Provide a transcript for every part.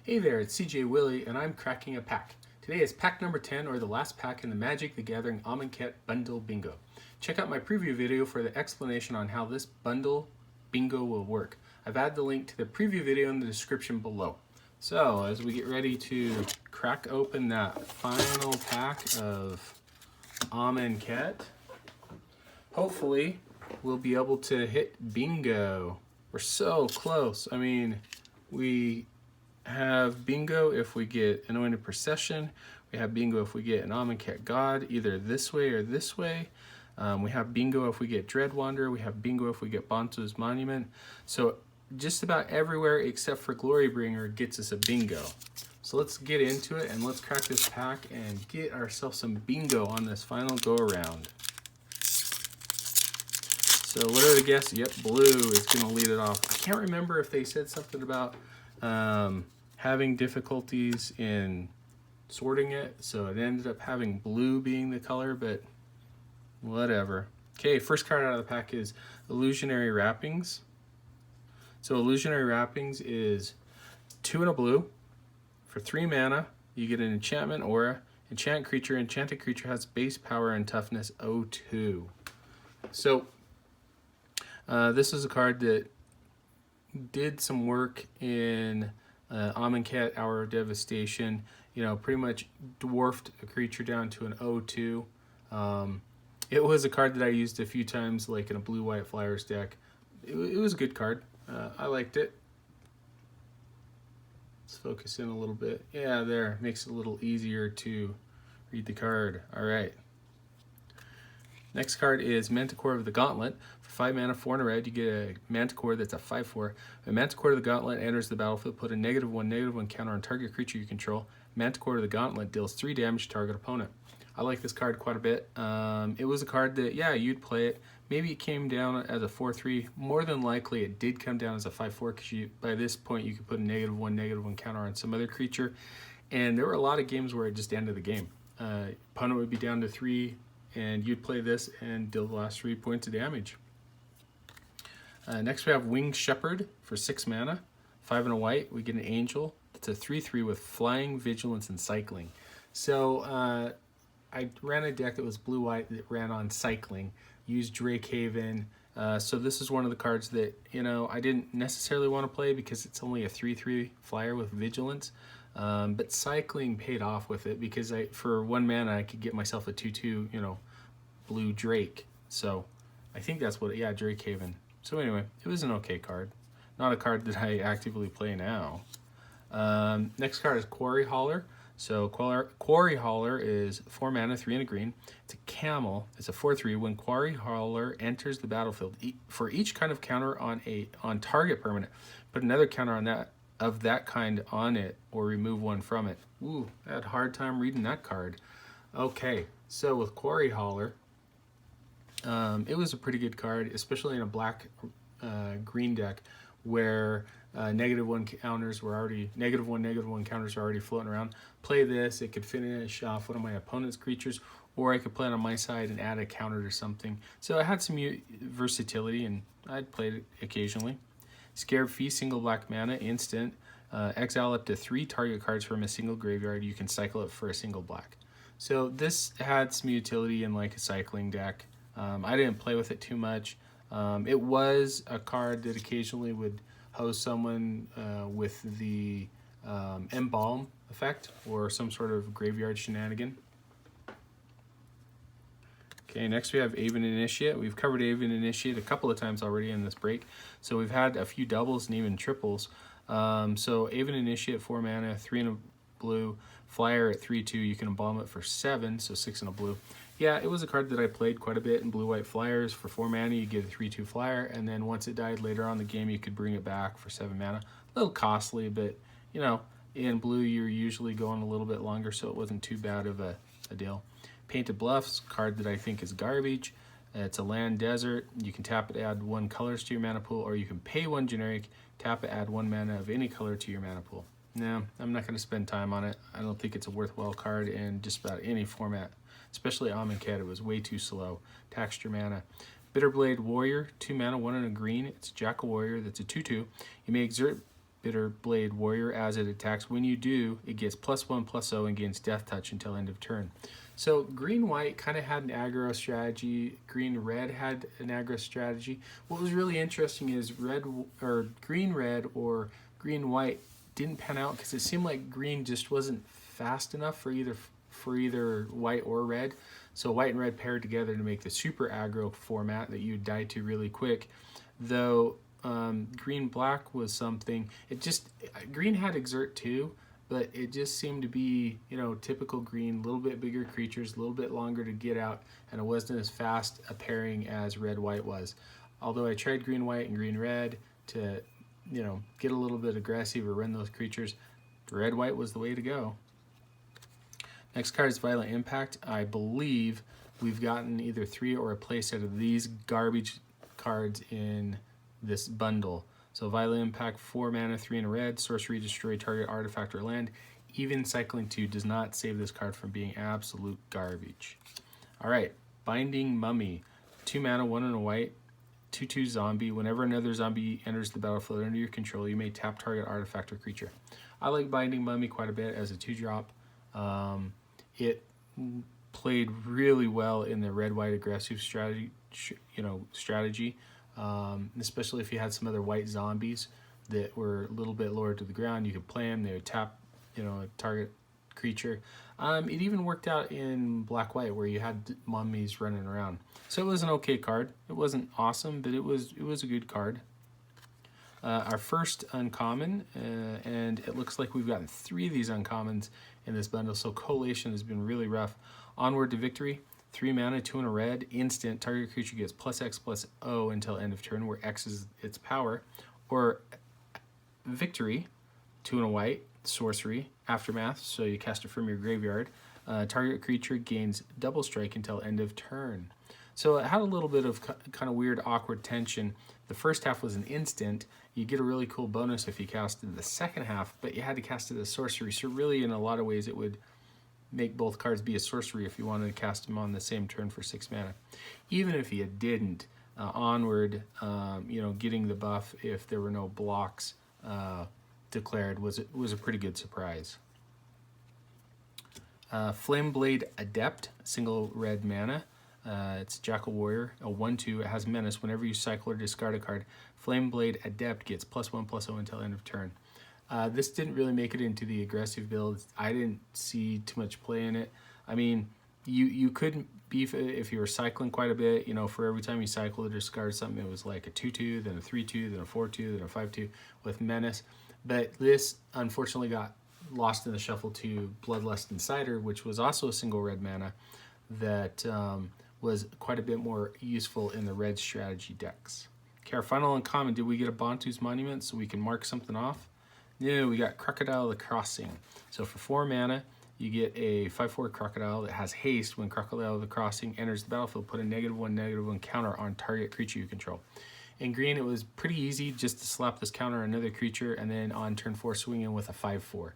Hey there, it's CJ Willie, and I'm cracking a pack. Today is pack number 10, or the last pack in the Magic the Gathering Amonkhet Bundle Bingo. Check out my preview video for the explanation on how this bundle bingo will work. I've added the link to the preview video in the description below. So, as we get ready to crack open that final pack of Amonkhet, hopefully we'll be able to hit bingo. We're so close. I mean, we have bingo if we get Anointed Procession. We have bingo if we get an Amonkhet God, either this way or this way. We have bingo if we get Dread Wanderer. We have bingo if we get Bonto's Monument. So just about everywhere except for Glorybringer gets us a bingo. So let's get into it and let's crack this pack and get ourselves some bingo on this final go around. So what are the guesses? Yep, blue is going to lead it off. I can't remember if they said something about having difficulties in sorting it, so it ended up having blue being the color, but whatever. Okay, first card out of the pack is Illusionary Wrappings. So Illusionary Wrappings is 2 and a blue. For 3 mana, you get an enchantment aura. Enchanted creature has base power and toughness 0-2. So this is a card that did some work in Amonkhet, Hour of Devastation. You know, pretty much dwarfed a creature down to an 0-2. It was a card that I used a few times, like in a blue-white flyers deck. It was a good card. I liked it. Let's focus in a little bit. Yeah, there. Makes it a little easier to read the card. All right. Next card is Manticore of the Gauntlet. For 5 mana, 4 and a red, you get a Manticore that's a 5/4. When Manticore of the Gauntlet enters the battlefield, put a -1/-1 counter on target creature you control. Manticore of the Gauntlet deals 3 damage to target opponent. I like this card quite a bit. It was a card that, yeah, you'd play it. Maybe it came down as a 4/3. More than likely, it did come down as a 5/4 because by this point, you could put a -1/-1 counter on some other creature. And there were a lot of games where it just ended the game. Opponent would be down to 3, and you'd play this and deal the last 3 points of damage. Next we have Winged Shepherd for 6 mana, 5 and a white. We get an angel. It's a 3/3 with flying, vigilance, and cycling. So I ran a deck that was blue-white that ran on cycling, used Drakehaven. So this is one of the cards that, you know, I didn't necessarily want to play because it's only a 3/3 flyer with vigilance. But cycling paid off with it because for 1 mana I could get myself a 2/2, you know, blue Drake. So I think that's what, yeah, Drakehaven. So anyway, it was an okay card. Not a card that I actively play now. Next card is Quarry Hauler. So Quarry Hauler is 4 mana, 3 and a green. It's a camel. It's a 4/3. When Quarry Hauler enters the battlefield, for each kind of counter on target permanent, put another counter on that kind on it, or remove 1 from it. Ooh, I had a hard time reading that card. Okay, so with Quarry Hauler, it was a pretty good card, especially in a black green deck where -1 counters were already -1/-1 counters are already floating around. Play this, it could finish off one of my opponent's creatures, or I could play it on my side and add a counter to something. So it had some versatility, and I'd play it occasionally. Scared Feast, single black mana, instant. Exile up to 3 target cards from a single graveyard. You can cycle it for a single black. So this had some utility in like a cycling deck. I didn't play with it too much. It was a card that occasionally would host someone with the Embalm effect or some sort of graveyard shenanigan. Okay, next we have Aven Initiate. We've covered Aven Initiate a couple of times already in this break, so we've had a few doubles and even triples. So Aven Initiate, 4 mana, 3 and a blue, flyer at 3/2. You can embalm it for 7, so 6 and a blue. Yeah, it was a card that I played quite a bit in blue-white flyers. For 4 mana, you get a 3/2 flyer, and then once it died later on in the game, you could bring it back for 7 mana. A little costly, but, you know, in blue, you're usually going a little bit longer, so it wasn't too bad of a deal. Painted Bluffs, card that I think is garbage. It's a land desert. You can tap it, add 1 colors to your mana pool, or you can pay 1 generic, tap it, add 1 mana of any color to your mana pool. No, I'm not going to spend time on it. I don't think it's a worthwhile card in just about any format, especially Amonkhet. It was way too slow. Taxed your mana. Bitterblade Warrior, 2 mana, 1 and a green. It's a Jackal Warrior that's a 2/2. You may exert Bitter Blade Warrior as it attacks. When you do, it gets +1/+0 and gains Death Touch until end of turn. So green-white kind of had an aggro strategy. Green-red had an aggro strategy. What was really interesting is green-red or green-white didn't pan out because it seemed like green just wasn't fast enough for either white or red. So white and red paired together to make the super aggro format that you die to really quick. Though green-black was something, green had Exert too, but it just seemed to be, typical green, a little bit bigger creatures, a little bit longer to get out, and it wasn't as fast a pairing as red-white was. Although I tried green-white and green-red to, get a little bit aggressive or run those creatures, red-white was the way to go. Next card is Violent Impact. I believe we've gotten either 3 or a playset of these garbage cards in this bundle. So Violent Impact, 4 mana, 3 in a red, sorcery, destroy target artifact or land. Even cycling 2 does not save this card from being absolute garbage. Alright, Binding Mummy, 2 mana, 1 in a white, 2/2 zombie. Whenever another zombie enters the battlefield under your control, you may tap target artifact or creature. I like Binding Mummy quite a bit as a 2-drop. It played really well in the red-white aggressive strategy, especially if you had some other white zombies that were a little bit lower to the ground. You could play them, they would tap, a target creature. It even worked out in black-white where you had mummies running around. So it was an okay card. It wasn't awesome, but it was a good card. Our first uncommon, and it looks like we've gotten 3 of these uncommons in this bundle, so Collation has been really rough. Onward to Victory, 3 mana, 2 in a red, instant, target creature gets +X/+0 until end of turn, where X is its power. Or Victory, 2 in a white, sorcery, Aftermath, so you cast it from your graveyard. Target creature gains double strike until end of turn. So it had a little bit of kind of weird, awkward tension. The first half was an instant. You get a really cool bonus if you casted the second half, but you had to cast it as sorcery. So really, in a lot of ways, it would make both cards be a sorcery if you wanted to cast them on the same turn for 6 mana. Even if you didn't, Onward, getting the buff if there were no blocks declared was a pretty good surprise. Flameblade Adept, single red mana. It's Jackal Warrior, a 1/2. It has Menace. Whenever you cycle or discard a card, Flameblade Adept gets +1/+0 until end of turn. This didn't really make it into the aggressive build. I didn't see too much play in it. I mean, you couldn't beef it if you were cycling quite a bit. For every time you cycle or discard something, it was like a 2/2, then a 3/2, then a 4/2, then a 5/2 with Menace. But this, unfortunately, got lost in the shuffle to Bloodlust Insider, which was also a single red mana that was quite a bit more useful in the red strategy decks. Okay, our final uncommon, did we get a Bantu's Monument so we can mark something off? No, we got Crocodile the Crossing. So for 4 mana, you get a 5/4 Crocodile that has haste. When Crocodile the Crossing enters the battlefield, put a -1/-1 counter on target creature you control. In green, it was pretty easy just to slap this counter on another creature, and then on turn 4, swing in with a 5/4.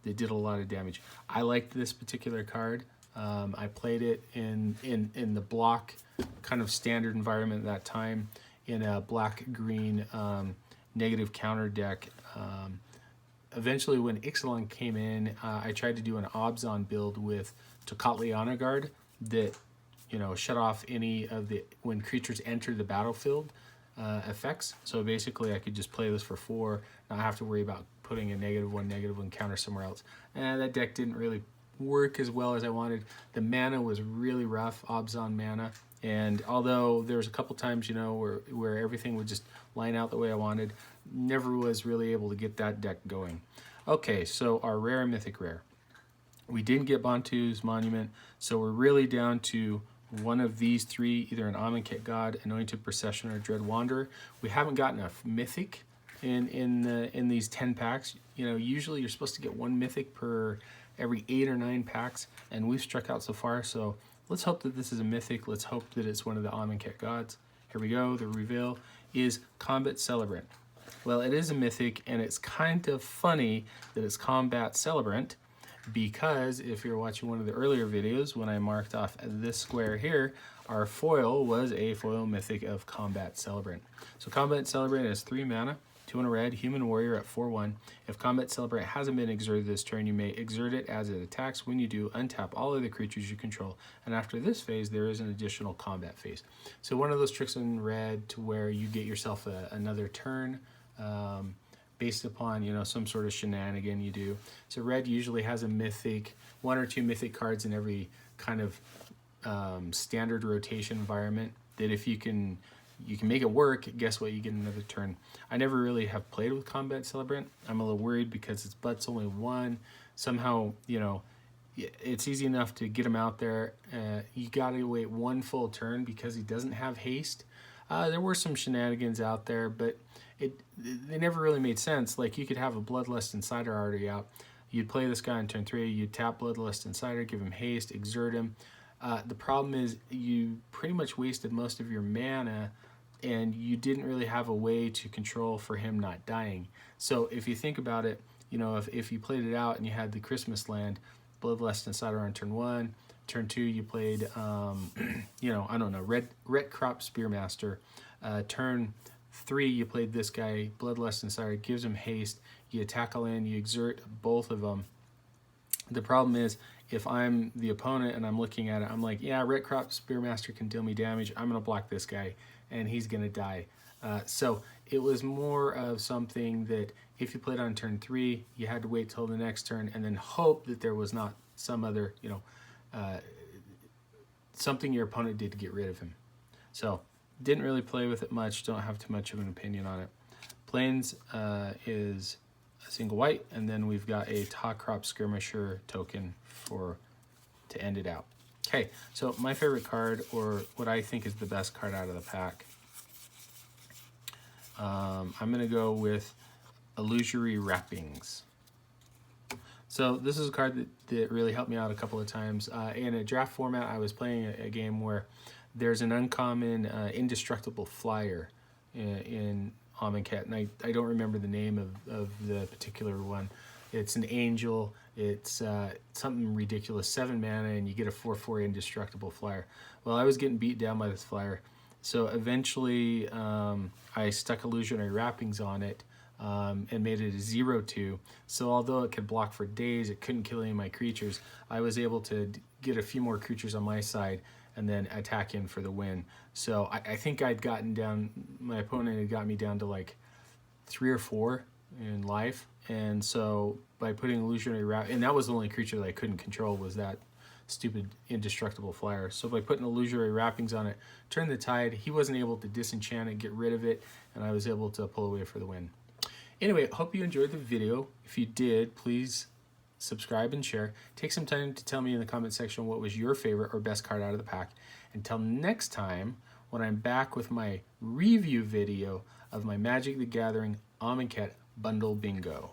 They did a lot of damage. I liked this particular card. I played it in the block kind of standard environment at that time in a black-green negative counter deck. Eventually, when Ixalan came in, I tried to do an Obzon build with Tocatli Honor Guard that shut off any of the when creatures enter the battlefield effects. So basically, I could just play this for 4, not have to worry about putting a -1/-1 counter somewhere else. And that deck didn't really work as well as I wanted. The mana was really rough, Obzon mana, and although there was a couple times where everything would just line out the way I wanted, never was really able to get that deck going. Okay, so our rare and mythic rare. We didn't get Bantu's Monument, so we're really down to one of these 3, either an Amonkhet God, Anointed Procession, or Dread Wanderer. We haven't gotten a mythic in these 10 packs. Usually you're supposed to get 1 mythic per every 8 or 9 packs, and we've struck out so far, so let's hope that this is a mythic. Let's hope that it's one of the Amonkhet Gods. Here we go. The reveal is Combat Celebrant. Well, it is a mythic, and it's kind of funny that it's Combat Celebrant, because if you're watching one of the earlier videos, when I marked off this square here, our foil was a foil mythic of Combat Celebrant. So Combat Celebrant is 3 mana. 2 in a red, Human Warrior at 4/1. If Combat Celebrant hasn't been exerted this turn, you may exert it as it attacks. When you do, untap all other creatures you control. And after this phase, there is an additional combat phase. So one of those tricks in red to where you get yourself another turn based upon, you know, some sort of shenanigan you do. So red usually has a mythic, 1 or 2 mythic cards in every kind of standard rotation environment that if you can make it work, guess what, you get another turn. I never really have played with Combat Celebrant. I'm a little worried because its butt's only 1. Somehow, you know, it's easy enough to get him out there. You gotta wait 1 full turn because he doesn't have haste. There were some shenanigans out there, but they never really made sense. Like, you could have a Bloodlust Insider already out. You'd play this guy on turn 3, you'd tap Bloodlust Insider, give him haste, exert him. The problem is you pretty much wasted most of your mana and you didn't really have a way to control for him not dying. So if you think about it, you know, if you played it out and you had the Christmas land, Bloodlust Insider on turn 1, turn 2 you played, you know, I don't know, Red Crop Spearmaster, turn 3 you played this guy, Bloodlust Insider, gives him haste, you attack all in, you exert both of them. The problem is, if I'm the opponent and I'm looking at it, I'm like, yeah, Red Crop Spearmaster can deal me damage. I'm going to block this guy, and he's going to die. So it was more of something that if you played on turn 3, you had to wait till the next turn and then hope that there was not some other, you know, something your opponent did to get rid of him. So didn't really play with it much. Don't have too much of an opinion on it. Plains is a single white, and then we've got a Top Crop Skirmisher token to end it out. Okay, so my favorite card, or what I think is the best card out of the pack, I'm going to go with Illusory Wrappings. So this is a card that really helped me out a couple of times. In a draft format, I was playing a game where there's an uncommon indestructible flyer in Amonkhet, and I don't remember the name of the particular one. It's an angel. It's something ridiculous, 7 mana, and you get a 4/4 indestructible flyer. Well, I was getting beat down by this flyer, so eventually I stuck Illusionary Wrappings on it and made it a 0/2. So although it could block for days, it couldn't kill any of my creatures. I was able to get a few more creatures on my side and then attack in for the win. So I think I'd gotten down, my opponent had got me down to like 3 or 4 in life, and so by putting Illusionary Wrap, and that was the only creature that I couldn't control, was that stupid indestructible flyer. So by putting Illusionary Wrappings on it, turned the tide, he wasn't able to disenchant it, get rid of it, and I was able to pull away for the win. Anyway, hope you enjoyed the video. If you did, please subscribe and share. Take some time to tell me in the comment section what was your favorite or best card out of the pack. Until next time, when I'm back with my review video of my Magic the Gathering Amonkhet Bundle Bingo.